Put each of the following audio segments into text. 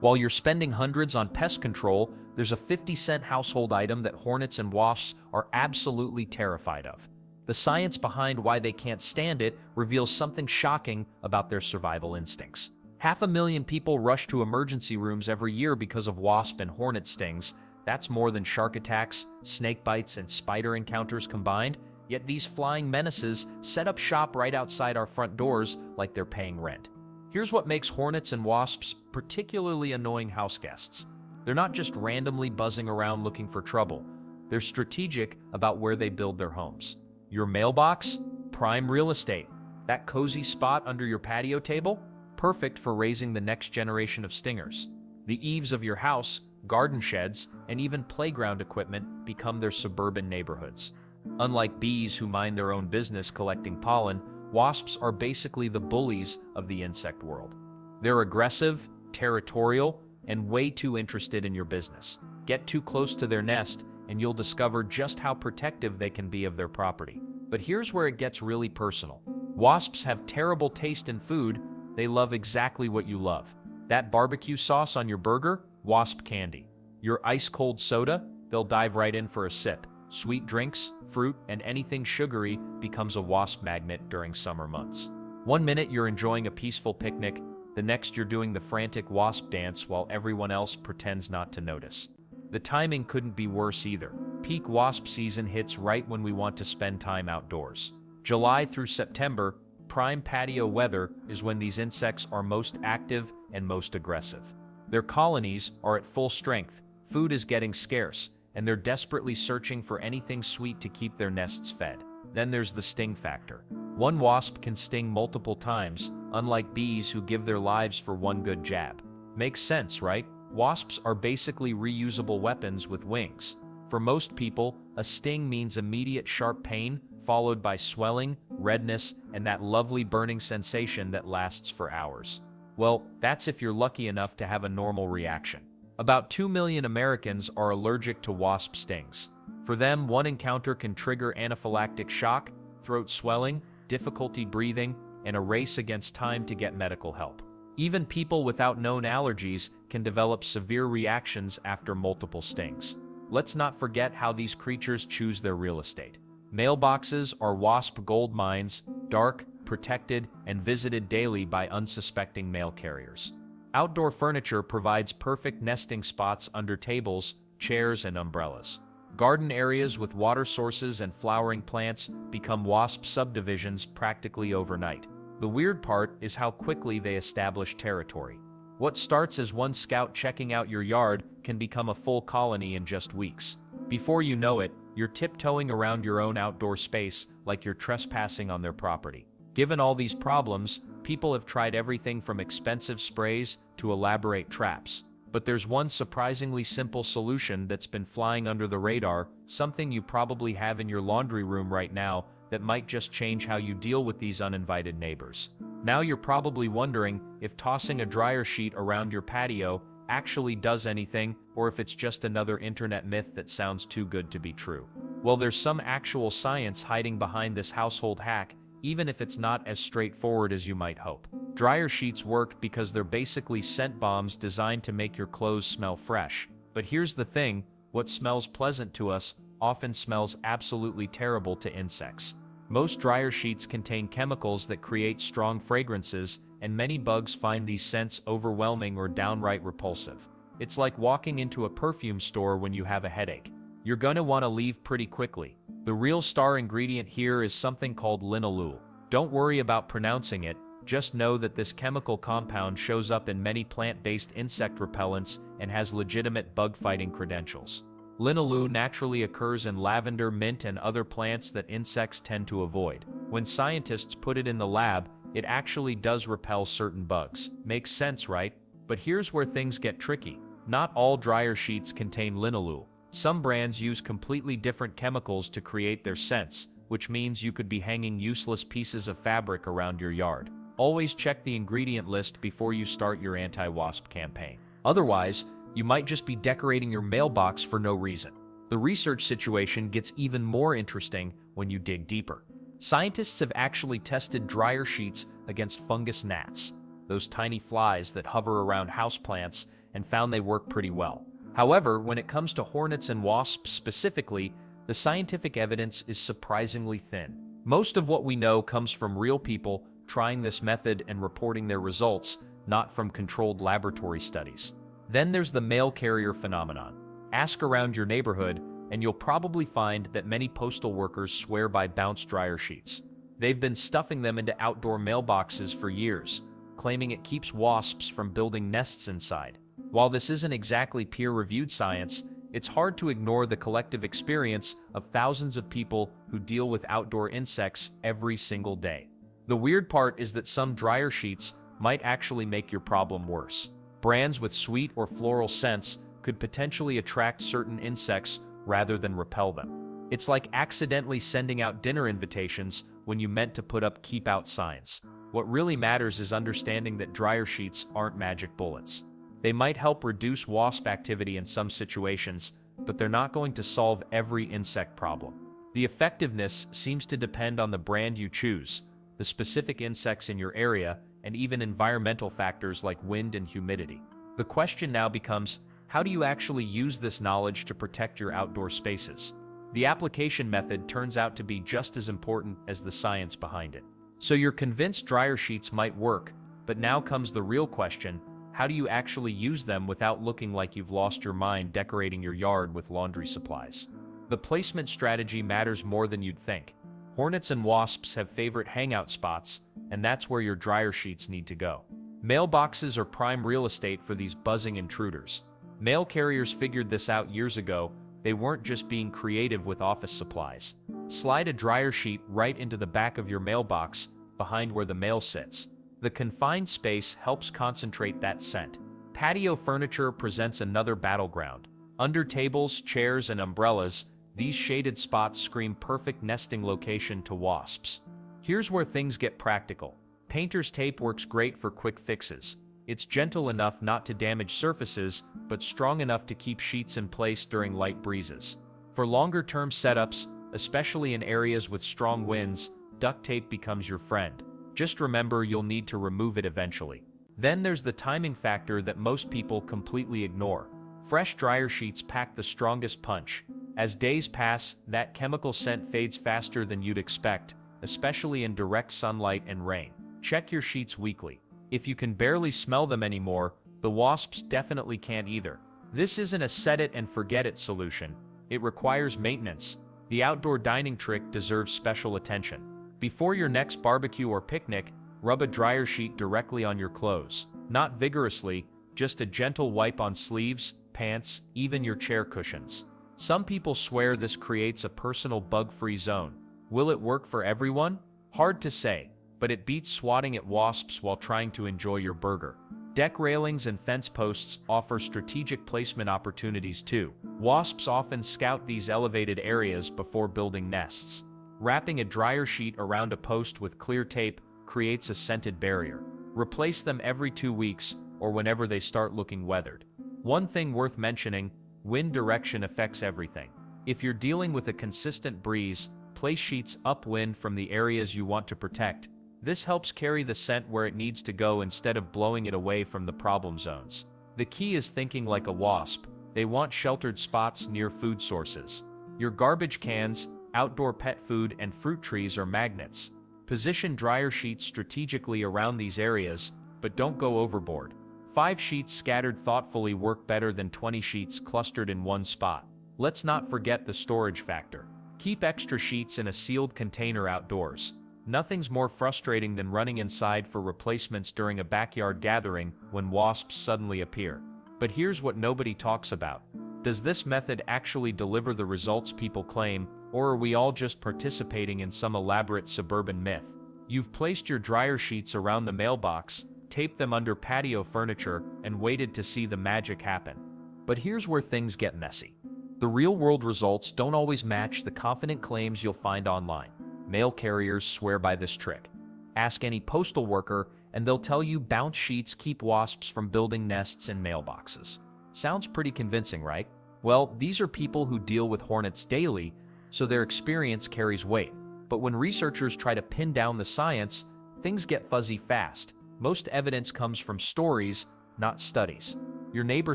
While you're spending hundreds on pest control, there's a 50-cent household item that hornets and wasps are absolutely terrified of. The science behind why they can't stand it reveals something shocking about their survival instincts. 500,000 people rush to emergency rooms every year because of wasp and hornet stings. That's more than shark attacks, snake bites, and spider encounters combined. Yet these flying menaces set up shop right outside our front doors like they're paying rent. Here's what makes hornets and wasps particularly annoying house guests. They're not just randomly buzzing around looking for trouble. They're strategic about where they build their homes. Your mailbox? Prime real estate. That cozy spot under your patio table? Perfect for raising the next generation of stingers. The eaves of your house, garden sheds, and even playground equipment become their suburban neighborhoods. Unlike bees who mind their own business collecting pollen, wasps are basically the bullies of the insect world. They're aggressive, territorial, and way too interested in your business. Get too close to their nest, and you'll discover just how protective they can be of their property. But here's where it gets really personal. Wasps have terrible taste in food. They love exactly what you love. That barbecue sauce on your burger? Wasp candy. Your ice-cold soda? They'll dive right in for a sip. Sweet drinks, fruit, and anything sugary becomes a wasp magnet during summer months. One minute you're enjoying a peaceful picnic, the next you're doing the frantic wasp dance while everyone else pretends not to notice. The timing couldn't be worse either. Peak wasp season hits right when we want to spend time outdoors. July through September, prime patio weather is when these insects are most active and most aggressive. Their colonies are at full strength, food is getting scarce, and they're desperately searching for anything sweet to keep their nests fed. Then there's the sting factor. One wasp can sting multiple times, unlike bees who give their lives for one good jab. Makes sense, right? Wasps are basically reusable weapons with wings. For most people, a sting means immediate sharp pain, followed by swelling, redness, and that lovely burning sensation that lasts for hours. Well, that's if you're lucky enough to have a normal reaction. About 2 million Americans are allergic to wasp stings. For them, one encounter can trigger anaphylactic shock, throat swelling, difficulty breathing, and a race against time to get medical help. Even people without known allergies can develop severe reactions after multiple stings. Let's not forget how these creatures choose their real estate. Mailboxes are wasp gold mines, dark, protected, and visited daily by unsuspecting mail carriers. Outdoor furniture provides perfect nesting spots under tables, chairs, and umbrellas. Garden areas with water sources and flowering plants become wasp subdivisions practically overnight. The weird part is how quickly they establish territory. What starts as one scout checking out your yard can become a full colony in just weeks. Before you know it, you're tiptoeing around your own outdoor space like you're trespassing on their property. Given all these problems, people have tried everything from expensive sprays to elaborate traps. But there's one surprisingly simple solution that's been flying under the radar, something you probably have in your laundry room right now that might just change how you deal with these uninvited neighbors. Now you're probably wondering if tossing a dryer sheet around your patio actually does anything, or if it's just another internet myth that sounds too good to be true. Well, there's some actual science hiding behind this household hack, even if it's not as straightforward as you might hope. Dryer sheets work because they're basically scent bombs designed to make your clothes smell fresh. But here's the thing, what smells pleasant to us often smells absolutely terrible to insects. Most dryer sheets contain chemicals that create strong fragrances, and many bugs find these scents overwhelming or downright repulsive. It's like walking into a perfume store when you have a headache. You're gonna want to leave pretty quickly. The real star ingredient here is something called linalool. Don't worry about pronouncing it, just know that this chemical compound shows up in many plant-based insect repellents and has legitimate bug-fighting credentials. Linalool naturally occurs in lavender, mint, and other plants that insects tend to avoid. When scientists put it in the lab, it actually does repel certain bugs. Makes sense, right? But here's where things get tricky. Not all dryer sheets contain linalool. Some brands use completely different chemicals to create their scents, which means you could be hanging useless pieces of fabric around your yard. Always check the ingredient list before you start your anti-wasp campaign. Otherwise, you might just be decorating your mailbox for no reason. The research situation gets even more interesting when you dig deeper. Scientists have actually tested dryer sheets against fungus gnats, those tiny flies that hover around houseplants and found they work pretty well. However, when it comes to hornets and wasps specifically, the scientific evidence is surprisingly thin. Most of what we know comes from real people trying this method and reporting their results, not from controlled laboratory studies. Then there's the mail carrier phenomenon. Ask around your neighborhood, and you'll probably find that many postal workers swear by bounce dryer sheets. They've been stuffing them into outdoor mailboxes for years, claiming it keeps wasps from building nests inside. While this isn't exactly peer-reviewed science, it's hard to ignore the collective experience of thousands of people who deal with outdoor insects every single day. The weird part is that some dryer sheets might actually make your problem worse. Brands with sweet or floral scents could potentially attract certain insects rather than repel them. It's like accidentally sending out dinner invitations when you meant to put up keep out signs. What really matters is understanding that dryer sheets aren't magic bullets. They might help reduce wasp activity in some situations, but they're not going to solve every insect problem. The effectiveness seems to depend on the brand you choose, the specific insects in your area, and even environmental factors like wind and humidity. The question now becomes, how do you actually use this knowledge to protect your outdoor spaces? The application method turns out to be just as important as the science behind it. So you're convinced dryer sheets might work, but now comes the real question: how do you actually use them without looking like you've lost your mind decorating your yard with laundry supplies? The placement strategy matters more than you'd think. Hornets and wasps have favorite hangout spots, and that's where your dryer sheets need to go. Mailboxes are prime real estate for these buzzing intruders. Mail carriers figured this out years ago. They weren't just being creative with office supplies. Slide a dryer sheet right into the back of your mailbox, behind where the mail sits. The confined space helps concentrate that scent. Patio furniture presents another battleground. Under tables, chairs, and umbrellas, these shaded spots scream perfect nesting location to wasps. Here's where things get practical. Painter's tape works great for quick fixes. It's gentle enough not to damage surfaces, but strong enough to keep sheets in place during light breezes. For longer-term setups, especially in areas with strong winds, duct tape becomes your friend. Just remember, you'll need to remove it eventually. Then there's the timing factor that most people completely ignore. Fresh dryer sheets pack the strongest punch. As days pass, that chemical scent fades faster than you'd expect, especially in direct sunlight and rain. Check your sheets weekly. If you can barely smell them anymore, the wasps definitely can't either. This isn't a set it and forget it solution. It requires maintenance. The outdoor dining trick deserves special attention. Before your next barbecue or picnic, rub a dryer sheet directly on your clothes. Not vigorously, just a gentle wipe on sleeves, pants, even your chair cushions. Some people swear this creates a personal bug-free zone. Will it work for everyone? Hard to say, but it beats swatting at wasps while trying to enjoy your burger. Deck railings and fence posts offer strategic placement opportunities too. Wasps often scout these elevated areas before building nests. Wrapping a dryer sheet around a post with clear tape creates a scented barrier. Replace them every 2 weeks or whenever they start looking weathered. One thing worth mentioning: wind direction affects everything. If you're dealing with a consistent breeze, place sheets upwind from the areas you want to protect. This helps carry the scent where it needs to go instead of blowing it away from the problem zones. The key is thinking like a wasp. They want sheltered spots near food sources. Your garbage cans, outdoor pet food, and fruit trees are magnets. Position dryer sheets strategically around these areas, but don't go overboard. 5 sheets scattered thoughtfully work better than 20 sheets clustered in one spot. Let's not forget the storage factor. Keep extra sheets in a sealed container outdoors. Nothing's more frustrating than running inside for replacements during a backyard gathering when wasps suddenly appear. But here's what nobody talks about. Does this method actually deliver the results people claim, or are we all just participating in some elaborate suburban myth? You've placed your dryer sheets around the mailbox, taped them under patio furniture, and waited to see the magic happen. But here's where things get messy. The real-world results don't always match the confident claims you'll find online. Mail carriers swear by this trick. Ask any postal worker, and they'll tell you bounce sheets keep wasps from building nests in mailboxes. Sounds pretty convincing, right? Well, these are people who deal with hornets daily, so their experience carries weight. But when researchers try to pin down the science, things get fuzzy fast. Most evidence comes from stories, not studies. Your neighbor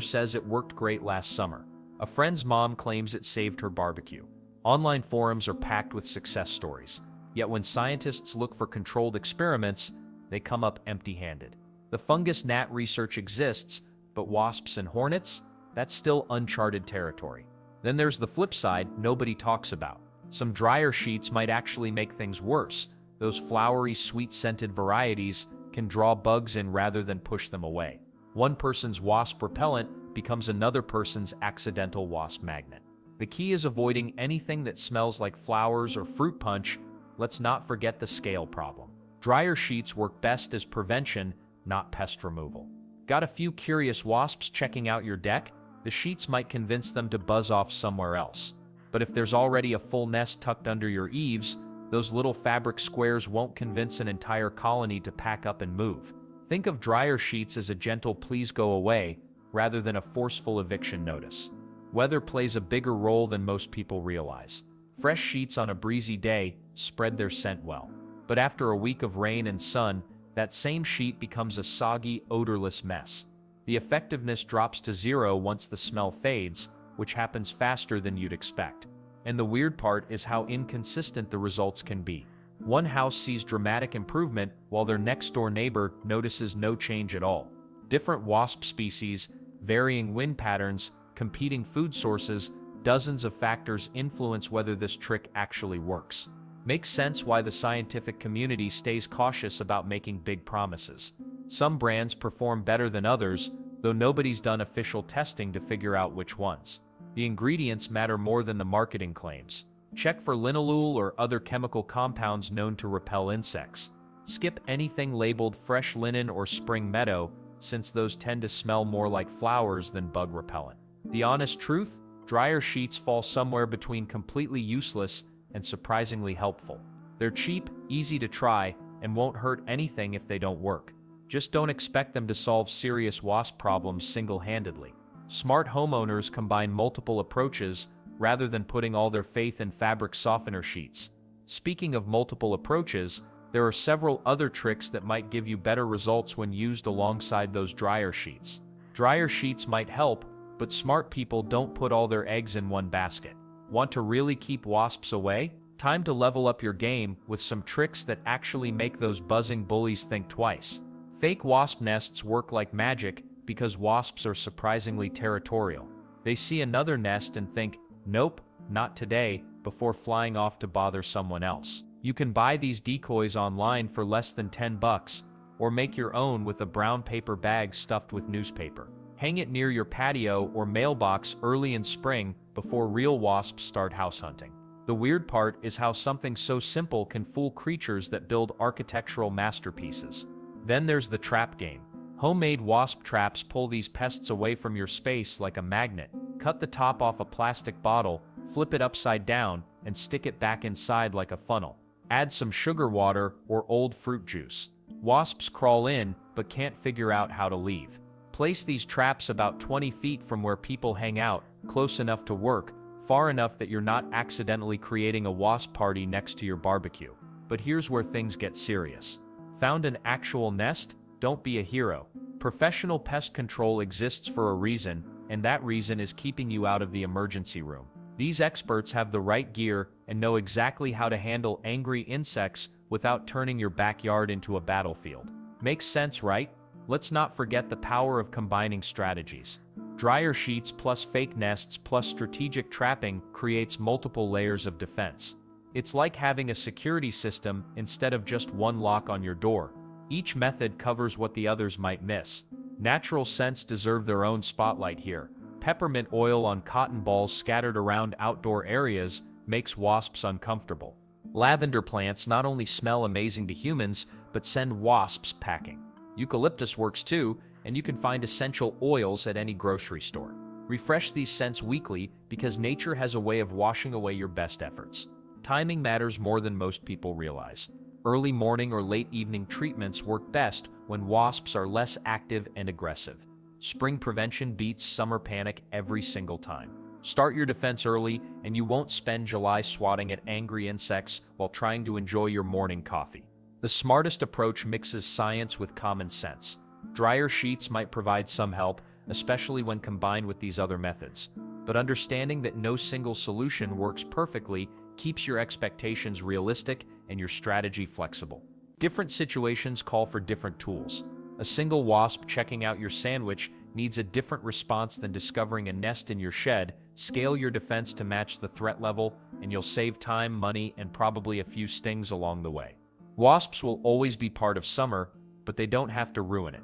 says it worked great last summer. A friend's mom claims it saved her barbecue. Online forums are packed with success stories. Yet when scientists look for controlled experiments, they come up empty-handed. The fungus gnat research exists, but wasps and hornets? That's still uncharted territory. Then there's the flip side nobody talks about. Some dryer sheets might actually make things worse. Those flowery, sweet-scented varieties can draw bugs in rather than push them away. One person's wasp repellent becomes another person's accidental wasp magnet. The key is avoiding anything that smells like flowers or fruit punch. Let's not forget the scale problem. Dryer sheets work best as prevention, not pest removal. Got a few curious wasps checking out your deck? The sheets might convince them to buzz off somewhere else. But if there's already a full nest tucked under your eaves, those little fabric squares won't convince an entire colony to pack up and move. Think of dryer sheets as a gentle please go away, rather than a forceful eviction notice. Weather plays a bigger role than most people realize. Fresh sheets on a breezy day spread their scent well. But after a week of rain and sun, that same sheet becomes a soggy, odorless mess. The effectiveness drops to zero once the smell fades, which happens faster than you'd expect. And the weird part is how inconsistent the results can be. One house sees dramatic improvement while their next-door neighbor notices no change at all. Different wasp species, varying wind patterns, competing food sources, dozens of factors influence whether this trick actually works. Makes sense why the scientific community stays cautious about making big promises. Some brands perform better than others, though nobody's done official testing to figure out which ones. The ingredients matter more than the marketing claims. Check for linalool or other chemical compounds known to repel insects. Skip anything labeled fresh linen or spring meadow, since those tend to smell more like flowers than bug repellent. The honest truth? Dryer sheets fall somewhere between completely useless and surprisingly helpful. They're cheap, easy to try, and won't hurt anything if they don't work. Just don't expect them to solve serious wasp problems single-handedly. Smart homeowners combine multiple approaches rather than putting all their faith in fabric softener sheets. Speaking of multiple approaches, there are several other tricks that might give you better results when used alongside those dryer sheets. Dryer sheets might help, but smart people don't put all their eggs in one basket. Want to really keep wasps away? Time to level up your game with some tricks that actually make those buzzing bullies think twice. Fake wasp nests work like magic because wasps are surprisingly territorial. They see another nest and think, nope, not today, before flying off to bother someone else. You can buy these decoys online for less than $10, or make your own with a brown paper bag stuffed with newspaper. Hang it near your patio or mailbox early in spring before real wasps start house hunting. The weird part is how something so simple can fool creatures that build architectural masterpieces. Then there's the trap game. Homemade wasp traps pull these pests away from your space like a magnet. Cut the top off a plastic bottle, flip it upside down, and stick it back inside like a funnel. Add some sugar water or old fruit juice. Wasps crawl in, but can't figure out how to leave. Place these traps about 20 feet from where people hang out, close enough to work, far enough that you're not accidentally creating a wasp party next to your barbecue. But here's where things get serious. Found an actual nest? Don't be a hero. Professional pest control exists for a reason, and that reason is keeping you out of the emergency room. These experts have the right gear and know exactly how to handle angry insects without turning your backyard into a battlefield. Makes sense, right? Let's not forget the power of combining strategies. Dryer sheets plus fake nests plus strategic trapping creates multiple layers of defense. It's like having a security system instead of just one lock on your door. Each method covers what the others might miss. Natural scents deserve their own spotlight here. Peppermint oil on cotton balls scattered around outdoor areas makes wasps uncomfortable. Lavender plants not only smell amazing to humans, but send wasps packing. Eucalyptus works too, and you can find essential oils at any grocery store. Refresh these scents weekly because nature has a way of washing away your best efforts. Timing matters more than most people realize. Early morning or late evening treatments work best when wasps are less active and aggressive. Spring prevention beats summer panic every single time. Start your defense early, and you won't spend July swatting at angry insects while trying to enjoy your morning coffee. The smartest approach mixes science with common sense. Dryer sheets might provide some help, especially when combined with these other methods. But understanding that no single solution works perfectly keeps your expectations realistic and your strategy flexible. Different situations call for different tools. A single wasp checking out your sandwich needs a different response than discovering a nest in your shed. Scale your defense to match the threat level, and you'll save time, money, and probably a few stings along the way. Wasps will always be part of summer, but they don't have to ruin it.